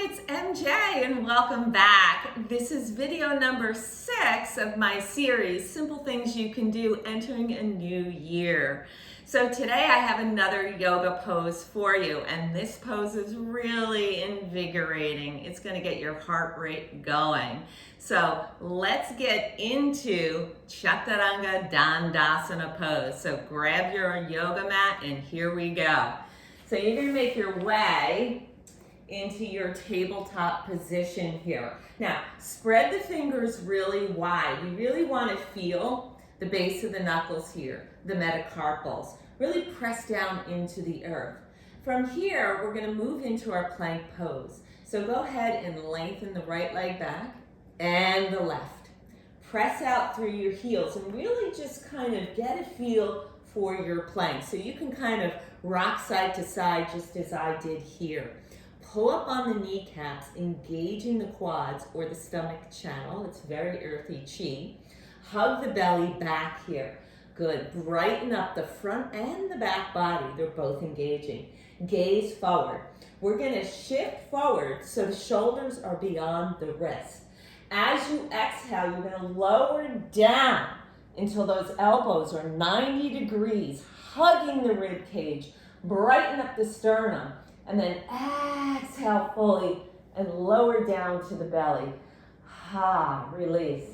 it's MJ and welcome back. This is video number 6 of my series, Simple Things You Can Do Entering a New Year. So today I have another yoga pose for you, and this pose is really invigorating. It's going to get your heart rate going. So let's get into Chaturanga Dandasana Pose. So grab your yoga mat and here we go. So you're going to make your way into your tabletop position here. Now, spread the fingers really wide. You really want to feel the base of the knuckles here, the metacarpals. Really press down into the earth. From here, we're going to move into our plank pose. So go ahead and lengthen the right leg back and the left. Press out through your heels and really just kind of get a feel for your plank. So you can kind of rock side to side just as I did here. Pull up on the kneecaps, engaging the quads or the stomach channel. It's very earthy chi. Hug the belly back here. Good. Brighten up the front and the back body. They're both engaging. Gaze forward. We're going to shift forward so the shoulders are beyond the wrists. As you exhale, you're going to lower down until those elbows are 90 degrees, hugging the rib cage. Brighten up the sternum. And then exhale fully and lower down to the belly. Release.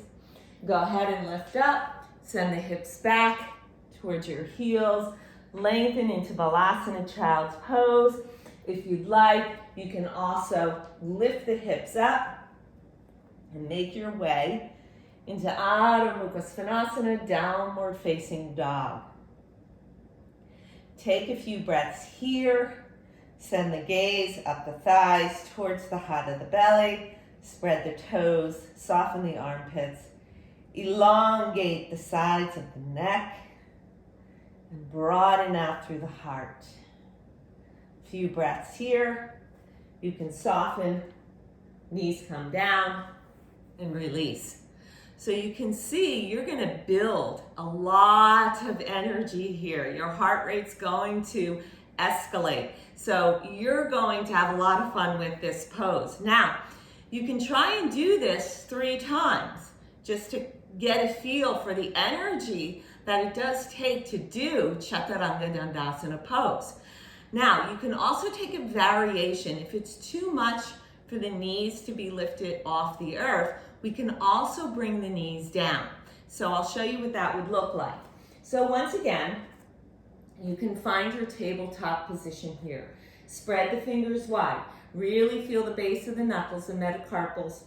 Go ahead and lift up. Send the hips back towards your heels. Lengthen into Balasana Child's Pose. If you'd like, you can also lift the hips up and make your way into Adho Mukha Svanasana, Downward Facing Dog. Take a few breaths here. Send the gaze up the thighs towards the heart of the belly. Spread the toes, soften the armpits. Elongate the sides of the neck and broaden out through the heart. A few breaths here. You can soften, knees come down, and release. So you can see you're going to build a lot of energy here. Your heart rate's going to escalate. So you're going to have a lot of fun with this pose. Now, you can try and do this 3 times just to get a feel for the energy that it does take to do Chaturanga Dandasana Pose. Now, you can also take a variation. If it's too much for the knees to be lifted off the earth, we can also bring the knees down. So I'll show you what that would look like. So once again, you can find your tabletop position here. Spread the fingers wide. Really feel the base of the knuckles, the metacarpals,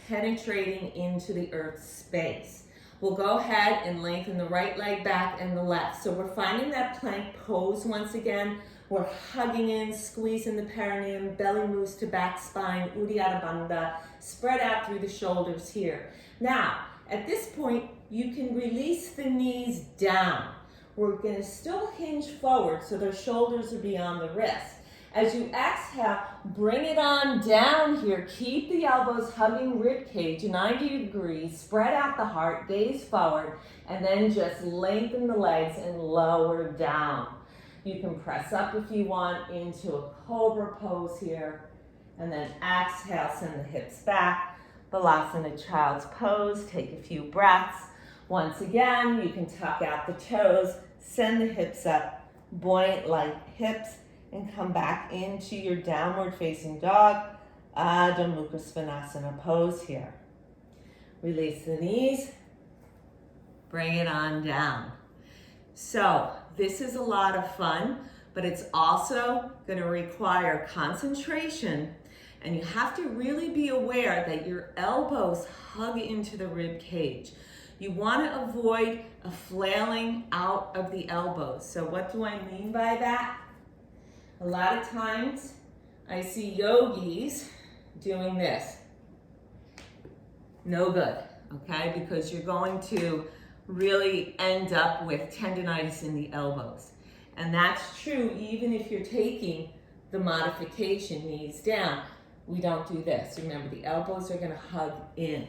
penetrating into the earth space. We'll go ahead and lengthen the right leg back and the left. So we're finding that plank pose once again. We're hugging in, squeezing the perineum, belly moves to back spine, Uddiyana Bandha. Spread out through the shoulders here. Now, at this point, you can release the knees down. We're going to still hinge forward so their shoulders are beyond the wrists. As you exhale, bring it on down here. Keep the elbows hugging rib cage, 90 degrees. Spread out the heart, gaze forward, and then just lengthen the legs and lower down. You can press up if you want into a cobra pose here. And then exhale, send the hips back. Balasana Child's Pose. Take a few breaths. Once again, you can tuck out the toes, send the hips up, buoyant like hips, and come back into your downward facing dog, Adho Mukha Svanasana pose here. Release the knees, bring it on down. So this is a lot of fun, but it's also going to require concentration, and you have to really be aware that your elbows hug into the rib cage. You want to avoid a flailing out of the elbows. So what do I mean by that? A lot of times I see yogis doing this. No good, okay? Because you're going to really end up with tendonitis in the elbows. And that's true even if you're taking the modification, knees down. We don't do this. Remember, the elbows are going to hug in.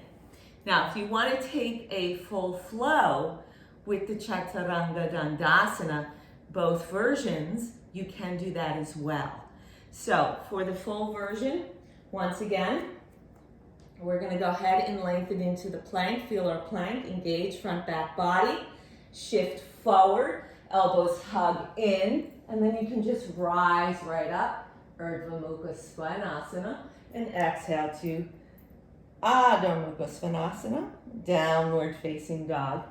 Now, if you want to take a full flow with the Chaturanga Dandasana, both versions, you can do that as well. So for the full version, Once again, we're going to go ahead and lengthen into the plank. Feel our plank. Engage front back body. Shift forward. Elbows hug in. And then you can just rise right up. Urdhva Mukha Svanasana. And exhale to Adho Mukha Svanasana. Downward facing dog.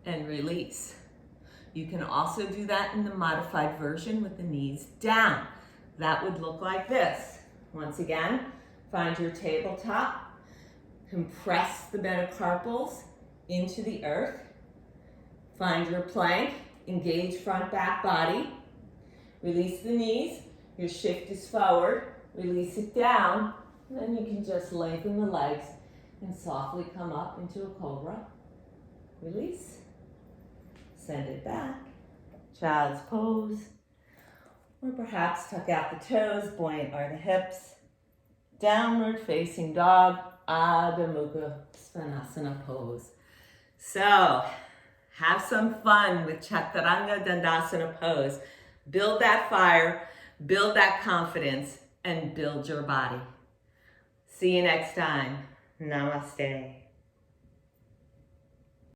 And release. You can also do that in the modified version with the knees down. That would look like this. Once again, find your tabletop. Compress the metacarpals into the earth. Find your plank. Engage front back body. Release the knees. Your shift is forward. Release it down. And then you can just lengthen the legs and softly come up into a cobra. Release. Send it back. Child's pose. Or perhaps tuck out the toes, buoyant are the hips. Downward facing dog, Adho Mukha Svanasana pose. So, have some fun with Chaturanga Dandasana pose. Build that fire, build that confidence, and build your body. See you next time. Namaste.